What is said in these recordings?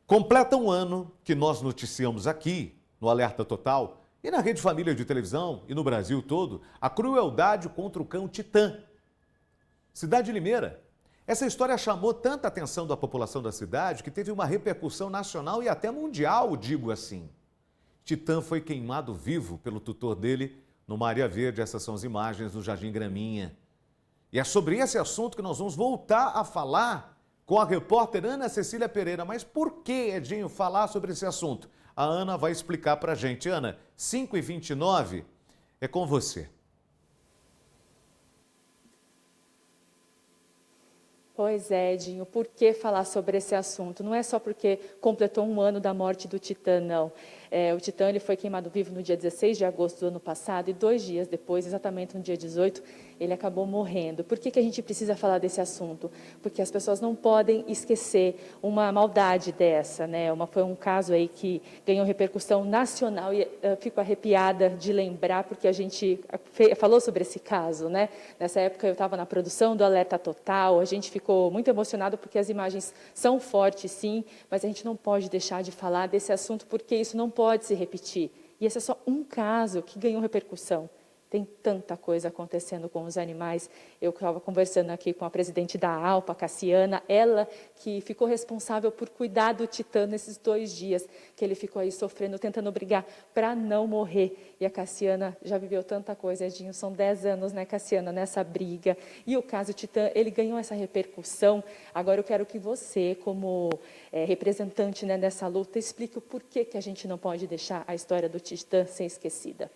Completa um ano que nós noticiamos aqui, no Alerta Total, e na Rede Família de televisão e no Brasil todo, a crueldade contra o cão Titã. Cidade de Limeira. Essa história chamou tanta atenção da população da cidade que teve uma repercussão nacional e até mundial, digo assim. Titã foi queimado vivo pelo tutor dele no Maria Verde. Essas são as imagens do Jardim Graminha. E é sobre esse assunto que nós vamos voltar a falar com a repórter Ana Cecília Pereira. Mas por que, Edinho, falar sobre esse assunto? A Ana vai explicar para a gente. Ana, 5h29, é com você. Pois é, Edinho, por que falar sobre esse assunto? Não é só porque completou um ano da morte do Titã, não. O Titã ele foi queimado vivo no dia 16 de agosto do ano passado e 2 dias depois, exatamente no dia 18, ele acabou morrendo. Por que a gente precisa falar desse assunto? Porque as pessoas não podem esquecer uma maldade dessa, né? Foi um caso aí que ganhou repercussão nacional e fico arrepiada de lembrar, porque a gente falou sobre esse caso, né? Nessa época eu estava na produção do Alerta Total, a gente ficou muito emocionado porque as imagens são fortes, sim, mas a gente não pode deixar de falar desse assunto porque isso não pode se repetir. E esse é só um caso que ganhou repercussão. Tem tanta coisa acontecendo com os animais. Eu estava conversando aqui com a presidente da ALPA, Cassiana, ela que ficou responsável por cuidar do Titã nesses 2 dias, que ele ficou aí sofrendo, tentando brigar para não morrer. E a Cassiana já viveu tanta coisa, Edinho, são 10 anos, né, Cassiana, nessa briga. E o caso Titã, ele ganhou essa repercussão. Agora eu quero que você, como representante, né, dessa luta, explique o porquê que a gente não pode deixar a história do Titã ser esquecida.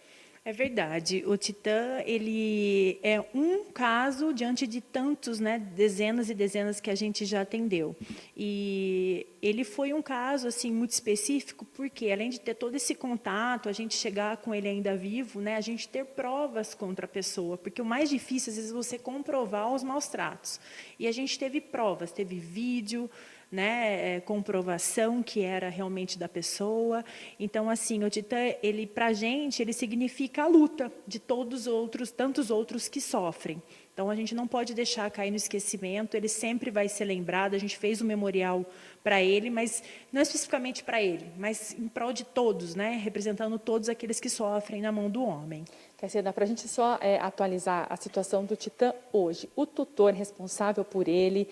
É verdade. O Titã, ele é um caso diante de tantos, né, dezenas e dezenas que a gente já atendeu. E ele foi um caso assim muito específico, porque além de ter todo esse contato, a gente chegar com ele ainda vivo, né, a gente ter provas contra a pessoa, porque o mais difícil às vezes é você comprovar os maus tratos. E a gente teve provas, teve vídeo, né, comprovação que era realmente da pessoa. Então, assim, o Titã, ele, para a gente, ele significa a luta de todos os outros, tantos outros que sofrem. Então, a gente não pode deixar cair no esquecimento, ele sempre vai ser lembrado. A gente fez um memorial para ele, mas não especificamente para ele, mas em prol de todos, né, representando todos aqueles que sofrem na mão do homem. Cassiana, para a gente só atualizar a situação do Titã hoje, o tutor responsável por ele,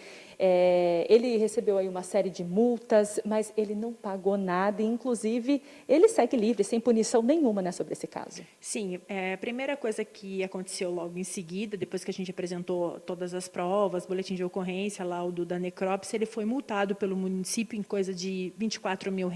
ele recebeu aí uma série de multas, mas ele não pagou nada, e inclusive ele segue livre, sem punição nenhuma, né, sobre esse caso. Sim, a primeira coisa que aconteceu logo em seguida, depois que a gente apresentou todas as provas, boletim de ocorrência, laudo da necrópsia, ele foi multado pelo município em coisa de R$24 mil.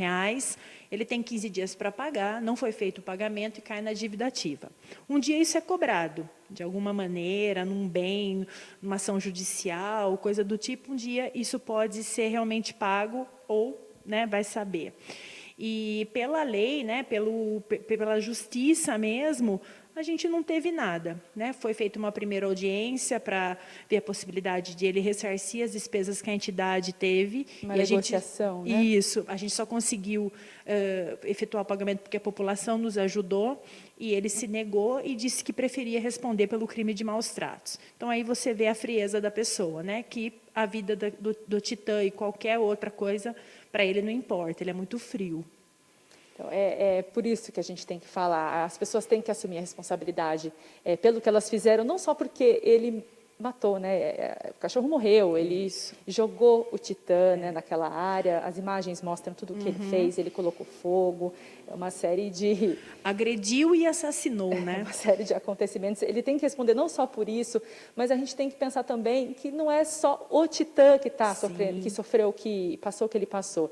Ele tem 15 dias para pagar, não foi feito o pagamento e cai na dívida ativa. Um dia isso é cobrado, de alguma maneira, num bem, numa ação judicial, coisa do tipo. Um dia isso pode ser realmente pago ou, né, vai saber. E pela lei, né, pela justiça mesmo, a gente não teve nada, né? Foi feita uma primeira audiência para ver a possibilidade de ele ressarcir as despesas que a entidade teve. Uma e negociação, né? Isso, a gente só conseguiu efetuar o pagamento porque a população nos ajudou, e ele se negou e disse que preferia responder pelo crime de maus tratos. Então, aí você vê a frieza da pessoa, né? Que a vida do Titã e qualquer outra coisa, para ele não importa, ele é muito frio. Então, é por isso que a gente tem que falar, as pessoas têm que assumir a responsabilidade pelo que elas fizeram, não só porque ele matou, né? O cachorro morreu, ele jogou o Titã, né, naquela área, as imagens mostram tudo o que ele fez, ele colocou fogo, é uma série de... Agrediu e assassinou, né? Uma série de acontecimentos. Ele tem que responder não só por isso, mas a gente tem que pensar também que não é só o Titã que está sofrendo, que sofreu, que passou o que ele passou.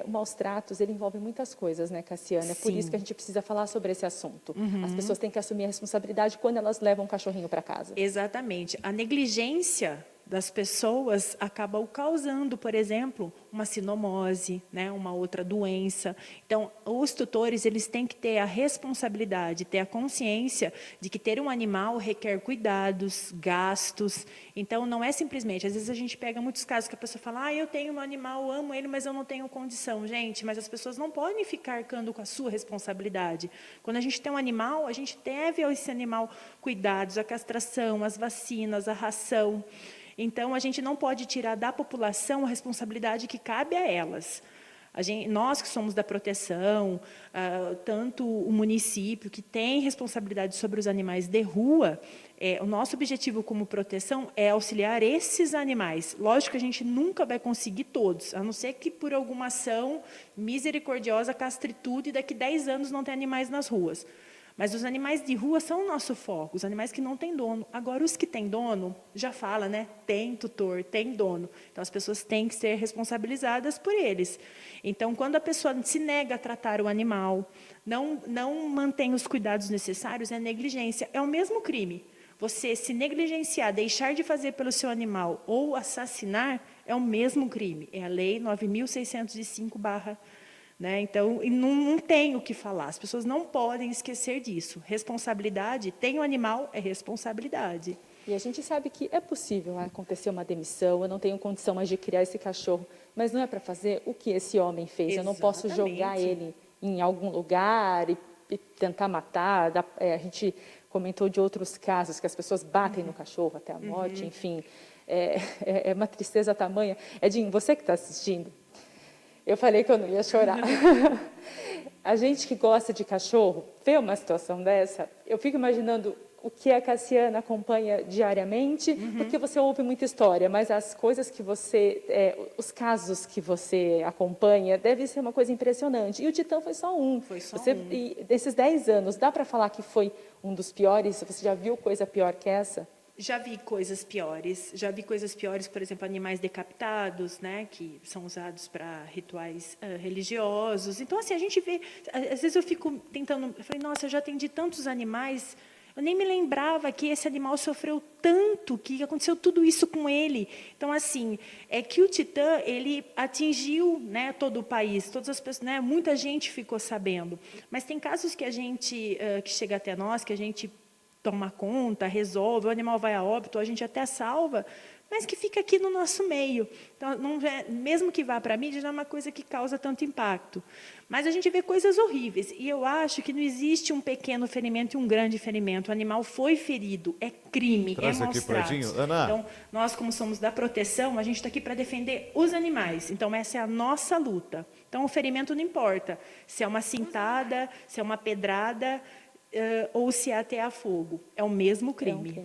O maus tratos, ele envolve muitas coisas, né, Cassiana? É por isso que a gente precisa falar sobre esse assunto. As pessoas têm que assumir a responsabilidade quando elas levam um cachorrinho para casa. Exatamente. A negligência das pessoas acaba causando, por exemplo, uma sinomose, né, uma outra doença. Então, os tutores, eles têm que ter a responsabilidade, ter a consciência de que ter um animal requer cuidados, gastos. Então, não é simplesmente, às vezes a gente pega muitos casos que a pessoa fala, eu tenho um animal, amo ele, mas eu não tenho condição. Gente, mas as pessoas não podem ficar arcando com a sua responsabilidade. Quando a gente tem um animal, a gente deve a esse animal cuidados, a castração, as vacinas, a ração. Então, a gente não pode tirar da população a responsabilidade que cabe a elas. Nós que somos da proteção, tanto o município, que tem responsabilidade sobre os animais de rua, o nosso objetivo como proteção é auxiliar esses animais. Lógico que a gente nunca vai conseguir todos, a não ser que por alguma ação misericordiosa castre tudo e daqui 10 anos não tem animais nas ruas. Mas os animais de rua são o nosso foco, os animais que não têm dono. Agora, os que têm dono, já fala, né? Tem tutor, tem dono. Então, as pessoas têm que ser responsabilizadas por eles. Então, quando a pessoa se nega a tratar o animal, não mantém os cuidados necessários, é negligência. É o mesmo crime. Você se negligenciar, deixar de fazer pelo seu animal ou assassinar, é o mesmo crime. É a Lei 9.605/. Né? Então, não tem o que falar, as pessoas não podem esquecer disso. Responsabilidade, tem um animal, é responsabilidade. E a gente sabe que é possível acontecer uma demissão, eu não tenho condição mais de criar esse cachorro, mas não é para fazer o que esse homem fez. Exatamente. Eu não posso jogar ele em algum lugar e tentar matar. A gente comentou de outros casos que as pessoas batem no cachorro até a morte, enfim. É uma tristeza tamanha. Edinho, você que está assistindo, eu falei que eu não ia chorar. A gente que gosta de cachorro, vê uma situação dessa, eu fico imaginando o que a Cassiana acompanha diariamente, porque você ouve muita história, mas as coisas que os casos que você acompanha, deve ser uma coisa impressionante. E o Titã foi só um. Foi só um. E desses 10 anos, dá para falar que foi um dos piores? Você já viu coisa pior que essa? Já vi coisas piores. Já vi coisas piores, por exemplo, animais decapitados, né, que são usados para rituais religiosos. Então, assim, a gente vê... Às vezes eu fico tentando... Eu falei, nossa, eu já atendi tantos animais, eu nem me lembrava que esse animal sofreu tanto, que aconteceu tudo isso com ele. Então, assim, é que o Titã, ele atingiu, né, todo o país, todas as pessoas, né, muita gente ficou sabendo. Mas tem casos que a gente, que chega até nós, que a gente toma conta, resolve, o animal vai a óbito, a gente até salva, mas que fica aqui no nosso meio. Então, mesmo que vá para a mídia, não é uma coisa que causa tanto impacto. Mas a gente vê coisas horríveis. E eu acho que não existe um pequeno ferimento e um grande ferimento. O animal foi ferido, é crime, Traz é maus aqui pro tratos. Edinho. Ana. Então, nós, como somos da proteção, a gente está aqui para defender os animais. Então, essa é a nossa luta. Então, o ferimento não importa se é uma cintada, se é uma pedrada, ou se é até a fogo. É o mesmo crime.